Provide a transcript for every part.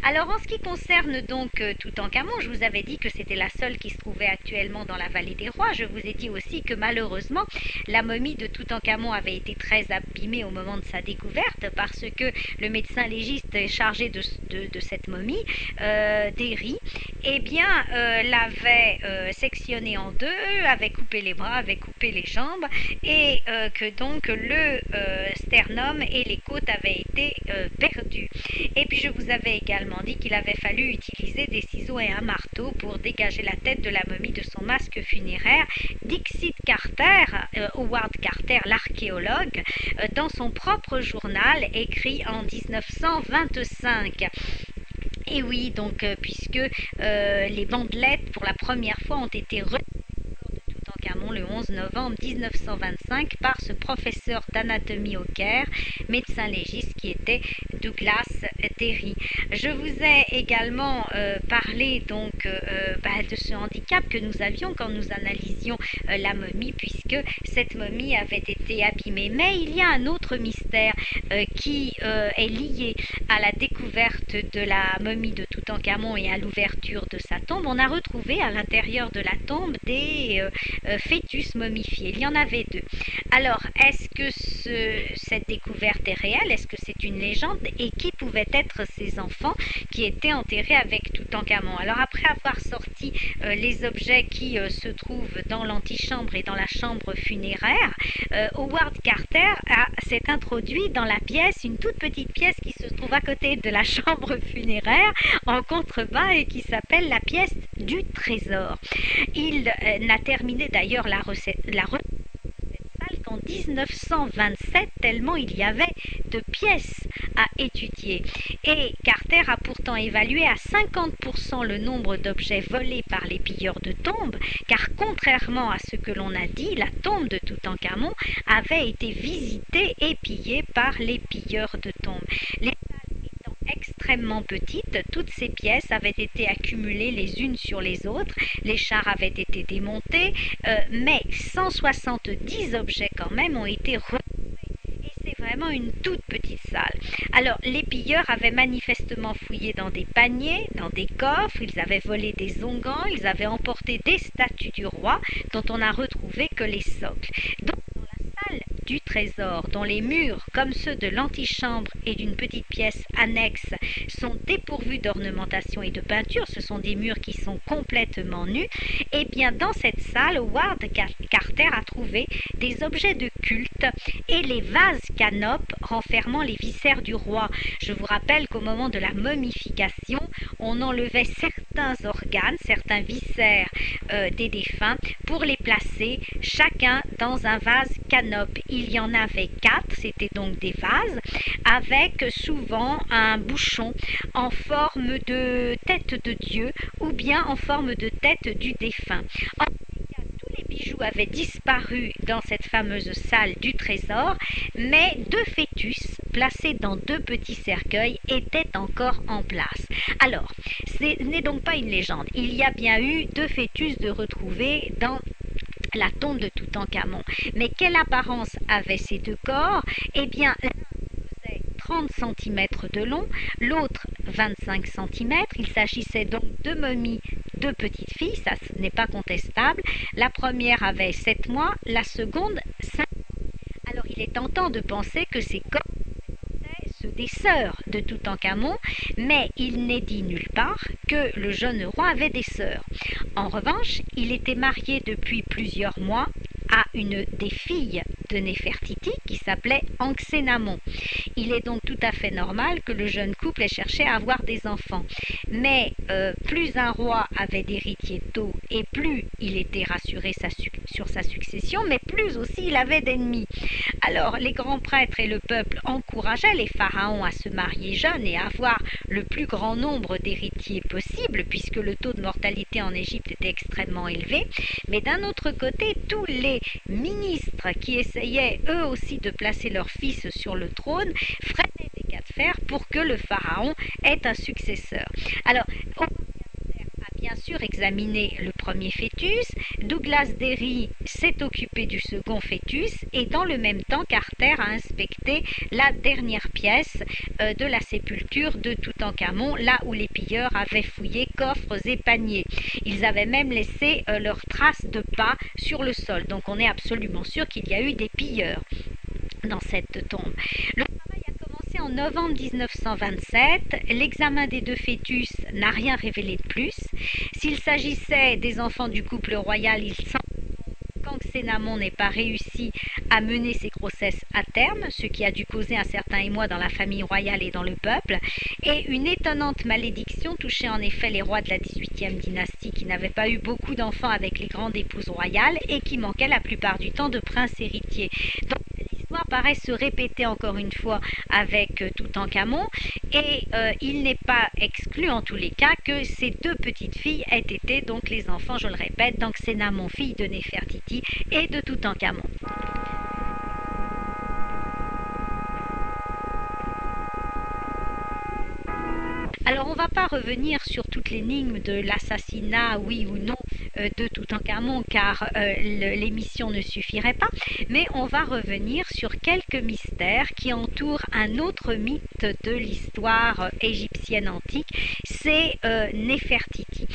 Alors en ce qui concerne donc Toutankhamon, je vous avais dit que c'était la seule qui se trouvait actuellement dans la vallée des rois. Je vous ai dit aussi que malheureusement la momie de Toutankhamon avait été très abîmée au moment de sa découverte parce que le médecin légiste chargé de cette momie, Derry, eh bien l'avait sectionnée en deux, avait coupé les bras, avait coupé les jambes et que donc le sternum et les côtes avaient été perdus. Et puis je vous avais également dit qu'il avait fallu utiliser des ciseaux et un marteau pour dégager la tête de la momie de son masque funéraire. Dixit Carter, Howard Carter, l'archéologue, dans son propre journal écrit en 1925. Et oui, donc puisque les bandelettes pour la première fois ont été Toutankhamon le 11 novembre 1925 par ce professeur d'anatomie au Caire, médecin légiste qui était Douglas Derry. Je vous ai également parlé donc de ce handicap que nous avions quand nous analysions la momie, puisque cette momie avait été abîmée. Mais il y a un autre mystère qui est lié à la découverte de la momie de Toutankhamon et à l'ouverture de sa tombe. On a retrouvé à l'intérieur de la tombe des fœtus momifiés. Il y en avait deux. Alors, est-ce que cette découverte est réelle? Est-ce que c'est une légende? Et qui pouvaient être ces enfants qui étaient enterrés avec Toutankhamon? Alors, après avoir sorti les objets qui se trouvent dans l'antichambre et dans la chambre funéraire, Howard Carter s'est introduit dans la pièce, une toute petite pièce qui se trouve à côté de la chambre funéraire en contrebas et qui s'appelle la pièce du trésor. Il n'a terminé d'ailleurs la recette de cette salle qu'en 1927, tellement il y avait de pièces à étudier. Et Carter a pourtant évalué à 50% le nombre d'objets volés par les pilleurs de tombes, car contrairement à ce que l'on a dit, la tombe de Toutankhamon avait été visitée et pillée par les pilleurs de tombes. Les extrêmement petites, toutes ces pièces avaient été accumulées les unes sur les autres, les chars avaient été démontés, mais 170 objets quand même ont été retrouvés. Et c'est vraiment une toute petite salle. Alors, les pilleurs avaient manifestement fouillé dans des paniers, dans des coffres, ils avaient volé des onguents, ils avaient emporté des statues du roi dont on n'a retrouvé que les socles. Donc, du trésor, dont les murs, comme ceux de l'antichambre et d'une petite pièce annexe, sont dépourvus d'ornementation et de peinture, ce sont des murs qui sont complètement nus, et bien dans cette salle, Howard Carter a trouvé des objets de culte et les vases canopes renfermant les viscères du roi. Je vous rappelle qu'au moment de la momification, on enlevait certains organes, certains viscères des défunts pour les placer chacun dans un vase canope. Il y en avait 4, c'était donc des vases, avec souvent un bouchon en forme de tête de Dieu ou bien en forme de tête du défunt. En tout cas, tous les bijoux avaient disparu dans cette fameuse salle du trésor, mais deux fœtus placés dans deux petits cercueils étaient encore en place. Alors, ce n'est donc pas une légende. Il y a bien eu deux fœtus de retrouvés dans la tombe de Toutankhamon. Mais quelle apparence avaient ces deux corps? Eh bien, l'un faisait 30 cm de long, l'autre 25 cm. Il s'agissait donc de momies de petites filles, ça ce n'est pas contestable. La première avait 7 mois, la seconde 5 mois. Alors il est tentant de penser que ces corps ceux des sœurs de Toutankhamon, mais il n'est dit nulle part que le jeune roi avait des sœurs. En revanche, il était marié depuis plusieurs mois à une des filles de Néfertiti qui s'appelait Anxénamon. Il est donc tout à fait normal que le jeune couple ait cherché à avoir des enfants. Mais plus un roi avait d'héritiers tôt et plus il était rassuré sur sa succession, mais plus aussi il avait d'ennemis. Alors les grands prêtres et le peuple encourageaient les pharaons à se marier jeunes et à avoir le plus grand nombre d'héritiers possible, puisque le taux de mortalité en Égypte était extrêmement élevé. Mais d'un autre côté, tous les ministres qui essayaient eux aussi de placer leur fils sur le trône freinaient des cas de fer pour que le pharaon ait un successeur. Alors, a bien bien sûr examiné le premier fœtus, Douglas Derry s'est occupé du second fœtus et dans le même temps Carter a inspecté la dernière pièce de la sépulture de Toutankhamon, là où les pilleurs avaient fouillé coffres et paniers. Ils avaient même laissé leurs traces de pas sur le sol, donc on est absolument sûr qu'il y a eu des pilleurs dans cette tombe. Le travail a commencé en novembre 1927. L'examen des deux fœtus n'a rien révélé de plus. S'il s'agissait des enfants du couple royal, il semble qu'Ankhénamon n'ait pas réussi à mener ses grossesses à terme, ce qui a dû causer un certain émoi dans la famille royale et dans le peuple. Et une étonnante malédiction touchait en effet les rois de la 18e dynastie qui n'avaient pas eu beaucoup d'enfants avec les grandes épouses royales et qui manquaient la plupart du temps de princes héritiers. Donc, l'histoire paraît se répéter encore une fois avec Toutankhamon et il n'est pas exclu en tous les cas que ces deux petites filles aient été donc les enfants, je le répète, d'Ankhénamon, fille de Néfertiti et de Toutankhamon. Alors on ne va pas revenir sur toute l'énigme de l'assassinat, oui ou non, de Toutankhamon, car l'émission ne suffirait pas, mais on va revenir sur quelques mystères qui entourent un autre mythe de l'histoire égyptienne antique, c'est Néfertiti.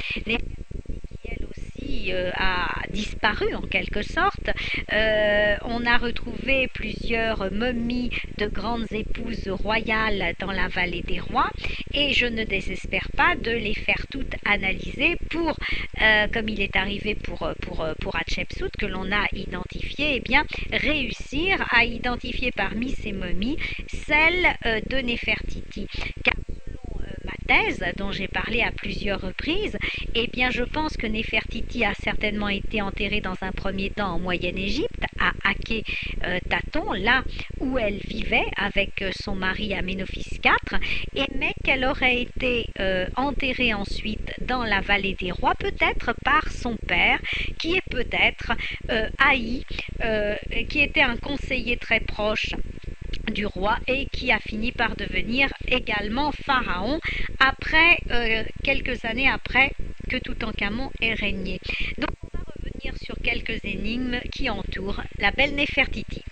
Elle aussi a disparu en quelque sorte. On a retrouvé plusieurs momies de grandes épouses royales dans la vallée des rois et je ne désespère pas de les faire toutes analyser pour, comme il est arrivé pour Hatshepsut que l'on a identifié, eh bien réussir à identifier parmi ces momies celle de Néfertiti. Car thèse dont j'ai parlé à plusieurs reprises, eh bien je pense que Néfertiti a certainement été enterrée dans un premier temps en Moyenne-Égypte, à Aké-Taton, là où elle vivait avec son mari Aménophis IV, mais qu'elle aurait été enterrée ensuite dans la vallée des rois, peut-être par son père, qui est peut-être Haï, qui était un conseiller très proche du roi et qui a fini par devenir également pharaon après quelques années après que Toutankhamon ait régné. Donc on va revenir sur quelques énigmes qui entourent la belle Néfertiti.